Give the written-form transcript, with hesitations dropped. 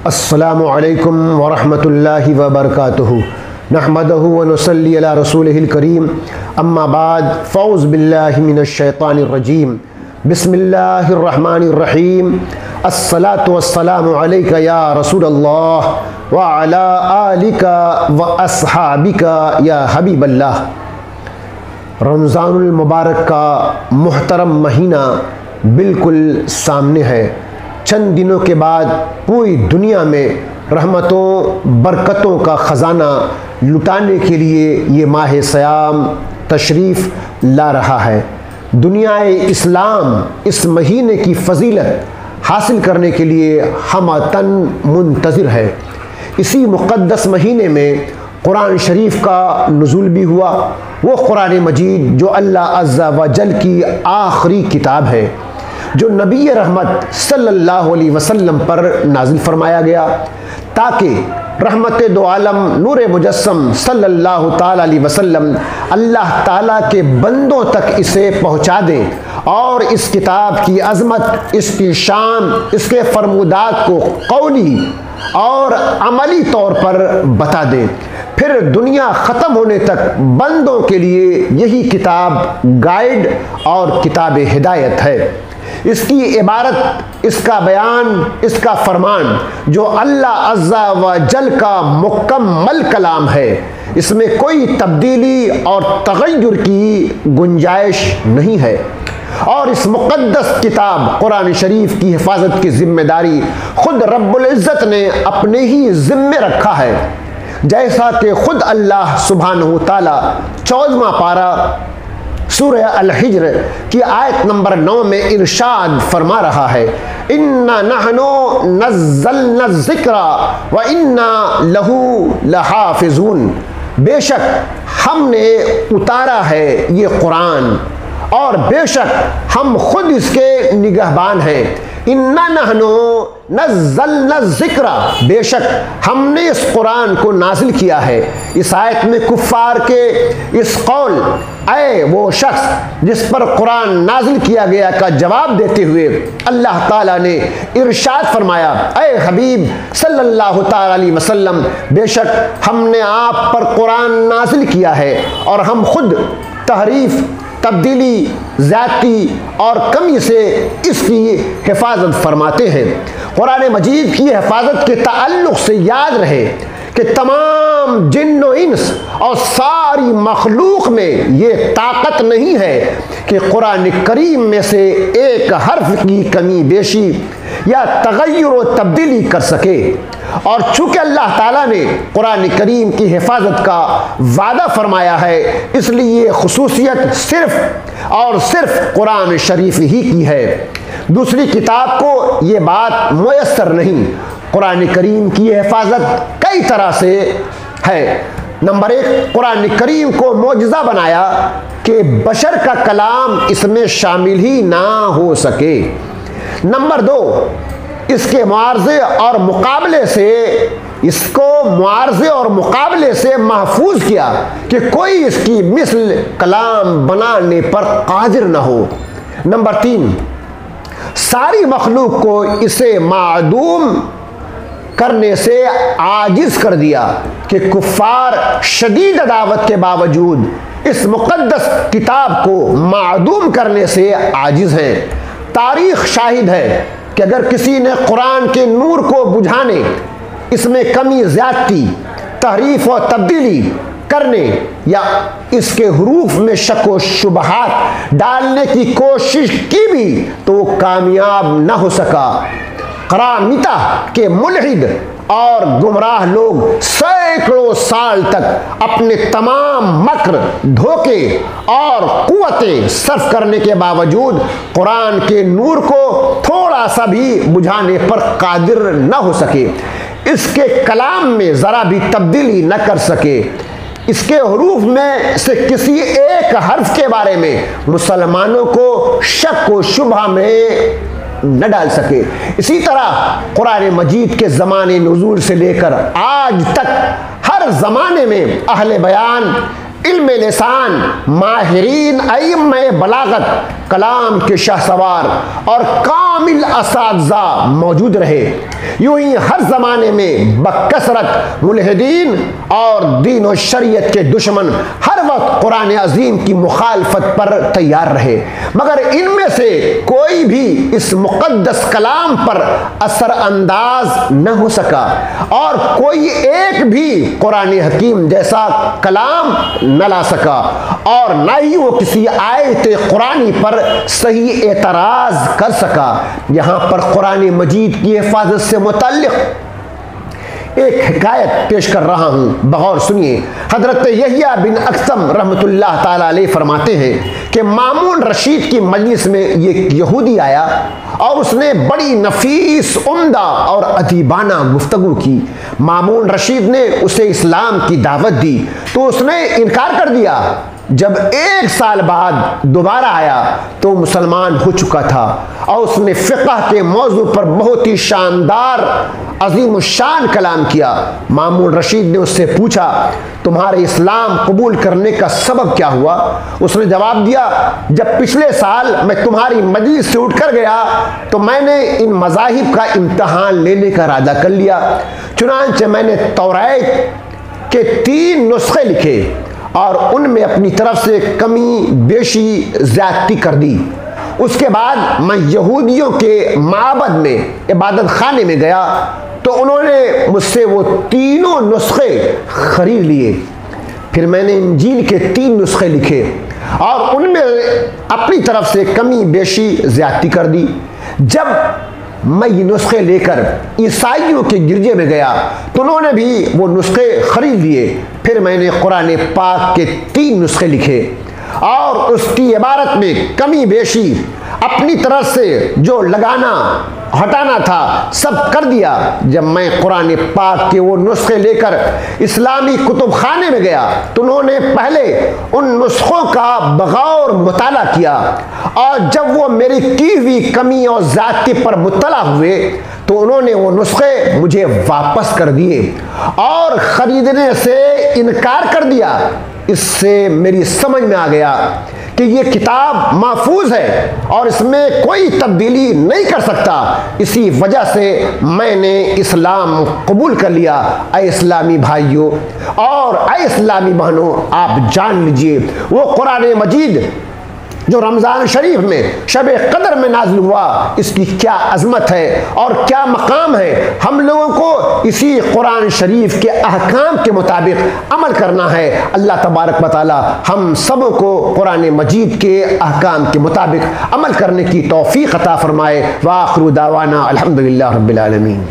السلام علیکم ورحمۃ اللہ وبرکاتہ نحمدہ ونصلی علی رسولہ الکریم اما بعد فاعوذ باللہ من الشیطان الرجیم بسم اللہ الرحمن الرحیم الصلاۃ والسلام علیک یا رسول اللہ وعلی آلک واصحابک یا حبیب اللہ۔ رمضان المبارک کا محترم مہینہ بالکل سامنے ہے۔ چند دنوں کے بعد پوری دنیا میں رحمتوں برکتوں کا خزانہ لٹانے کے لیے یہ ماہ سیام تشریف لا رہا ہے۔ دنیا اسلام اس مہینے کی فضیلت حاصل کرنے کے لیے ہمہ منتظر ہے۔ اسی مقدس مہینے میں قرآن شریف کا نزول بھی ہوا، وہ قرآن مجید جو اللہ عز و جل کی آخری کتاب ہے، جو نبی رحمت صلی اللہ علیہ وسلم پر نازل فرمایا گیا تاکہ رحمت دو عالم نور مجسم صلی اللہ تعالی علیہ وسلم اللہ تعالیٰ کے بندوں تک اسے پہنچا دیں اور اس کتاب کی عظمت، اس کی شان، اس کے فرمودات کو قولی اور عملی طور پر بتا دیں۔ پھر دنیا ختم ہونے تک بندوں کے لیے یہی کتاب گائیڈ اور کتاب ہدایت ہے۔ اس کی عبارت، اس کا بیان، اس کا فرمان جو اللہ عز و جل کا مکمل کلام ہے، اس میں کوئی تبدیلی اور تغیر کی گنجائش نہیں ہے۔ اور اس مقدس کتاب قرآن شریف کی حفاظت کی ذمہ داری خود رب العزت نے اپنے ہی ذمے رکھا ہے، جیسا کہ خود اللہ سبحانہ وتعالی 14واں پارہ سورہ الحجر کی آیت نمبر 9 میں ارشاد فرما رہا ہے، اِنَّا نَحْنُ نَزَّلْنَا الذِّكْرَ وَإِنَّا لَهُ لَحَافِظُونَ۔ بے شک ہم نے اتارا ہے یہ قرآن اور بے شک ہم خود اس کے نگہبان ہیں۔ اِنَّا نَحْنُ نَزَّلْنَا الذِّكْرَ، بے شک ہم نے اس قرآن کو نازل کیا ہے۔ اس آیت میں کفار کے اس قول اے وہ شخص جس پر قرآن نازل کیا گیا کا جواب دیتے ہوئے اللہ تعالیٰ نے ارشاد فرمایا، اے حبیب صلی اللہ تعالیٰ علیہ وسلم، بے شک ہم نے آپ پر قرآن نازل کیا ہے اور ہم خود تحریف، تبدیلی، زیادتی اور کمی سے اس کی حفاظت فرماتے ہیں۔ قرآن مجید کی حفاظت کے تعلق سے یاد رہے کہ تمام جن و انس اور ساری مخلوق میں یہ طاقت نہیں ہے کہ قرآن کریم میں سے ایک حرف کی کمی بیشی یا تغیر و تبدیلی کر سکے۔ اور چونکہ اللہ تعالیٰ نے قرآن کریم کی حفاظت کا وعدہ فرمایا ہے، اس لیے یہ خصوصیت صرف اور صرف قرآن شریف ہی کی ہے۔ دوسری کتاب کو یہ بات میسر نہیں۔ قرآن کریم کی حفاظت کئی طرح سے ہے۔ نمبر 1، قرآن کریم کو معجزہ بنایا کہ بشر کا کلام اس میں شامل ہی نہ ہو سکے۔ نمبر 2، اس کے معارضے اور مقابلے سے، اس کو معارضے اور مقابلے سے محفوظ کیا کہ کوئی اس کی مثل کلام بنانے پر قادر نہ ہو۔ نمبر 3، ساری مخلوق کو اسے معدوم کرنے سے عاجز کر دیا کہ کفار شدید عداوت کے باوجود اس مقدس کتاب کو معدوم کرنے سے عاجز ہیں۔ تاریخ شاہد ہے کہ اگر کسی نے قرآن کے نور کو بجھانے، اس میں کمی زیادتی، تحریف و تبدیلی کرنے یا اس کے حروف میں شک و شبہات ڈالنے کی کوشش کی بھی تو وہ کامیاب نہ ہو سکا۔ قرامطہ کے ملحد اور گمراہ لوگ سینکڑوں سال تک اپنے تمام مکر، دھوکے اور قوتیں صرف کرنے کے باوجود قرآن کے نور کو تھوڑا سا بھی بجھانے پر قادر نہ ہو سکے، اس کے کلام میں ذرا بھی تبدیلی نہ کر سکے، اس کے حروف میں سے کسی ایک حرف کے بارے میں مسلمانوں کو شک و شبہ میں نہ ڈال سکے۔ اسی طرح قرآن مجید کے زمانے نزول سے لے کر آج تک ہر زمانے میں اہل بیان، علم لسان، ماہرین، ائمہ بلاغت، کلام کے شاہ سوار اور کامل اساتذہ موجود رہے۔ یوں ہی ہر زمانے میں بکثرت ملحدین اور دین و شریعت کے دشمن ہر وقت قرآن عظیم کی مخالفت پر تیار رہے، مگر ان میں سے کوئی بھی اس مقدس کلام پر اثر انداز نہ ہو سکا، اور کوئی ایک بھی قرآن حکیم جیسا کلام نہ لا سکا، اور نہ ہی وہ کسی آیت قرآنی پر صحیح اعتراض کر سکا۔ یہاں پر قرآن مجید کی حفاظت سے متعلق ایک حکایت پیش کر رہا ہوں، بغور سنیے۔ حضرت یحییٰ بن اقسم رحمۃ اللہ تعالی علیہ فرماتے ہیں کہ مامون رشید کی مجلس میں ایک یہودی آیا اور اس نے بڑی نفیس، عمدہ اور ادیبانہ گفتگو کی۔ مامون رشید نے اسے اسلام کی دعوت دی تو اس نے انکار کر دیا۔ جب 1 سال بعد دوبارہ آیا تو مسلمان ہو چکا تھا، اور اس نے فقہ کے موضوع پر بہت ہی شاندار، عظیم الشان کلام کیا۔ مامون رشید نے اس سے پوچھا، تمہارے اسلام قبول کرنے کا سبب کیا ہوا؟ اس نے جواب دیا، جب پچھلے سال میں تمہاری مجلس سے اٹھ کر گیا تو میں نے ان مذاہب کا امتحان لینے کا ارادہ کر لیا، چنانچہ میں نے توریت کے 3 نسخے لکھے اور ان میں اپنی طرف سے کمی بیشی زیادتی کر دی۔ اس کے بعد میں یہودیوں کے معبد میں، عبادت خانے میں گیا تو انہوں نے مجھ سے وہ 3 نسخے خرید لیے۔ پھر میں نے انجیل کے 3 نسخے لکھے اور ان میں اپنی طرف سے کمی بیشی زیادتی کر دی۔ جب میں یہ نسخے لے کر عیسائیوں کے گرجے میں گیا تو انہوں نے بھی وہ نسخے خرید لیے۔ پھر میں نے قرآن پاک کے 3 نسخے لکھے اور اس کی عبارت میں کمی بیشی اپنی طرف سے جو لگانا ہٹانا تھا سب کر دیا۔ جب میں قرآن پاک کے وہ نسخے لے کر اسلامی کتب خانے میں گیا تو انہوں نے پہلے ان نسخوں کا بغور مطالعہ کیا، اور جب وہ میری کی ہوئی کمی اور زیادتی پر مطلع ہوئے تو انہوں نے وہ نسخے مجھے واپس کر دیے اور خریدنے سے انکار کر دیا۔ اس سے میری سمجھ میں آ گیا کہ یہ کتاب محفوظ ہے اور اس میں کوئی تبدیلی نہیں کر سکتا، اسی وجہ سے میں نے اسلام قبول کر لیا۔ اے اسلامی بھائیوں اور اے اسلامی بہنوں، آپ جان لیجئے وہ قرآن مجید جو رمضان شریف میں شب قدر میں نازل ہوا، اس کی کیا عظمت ہے اور کیا مقام ہے۔ ہم لوگوں کو اسی قرآن شریف کے احکام کے مطابق عمل کرنا ہے۔ اللہ تبارک و تعالی ہم سب کو قرآن مجید کے احکام کے مطابق عمل کرنے کی توفیق عطا فرمائے۔ وآخر دعوانا الحمدللہ رب العالمین۔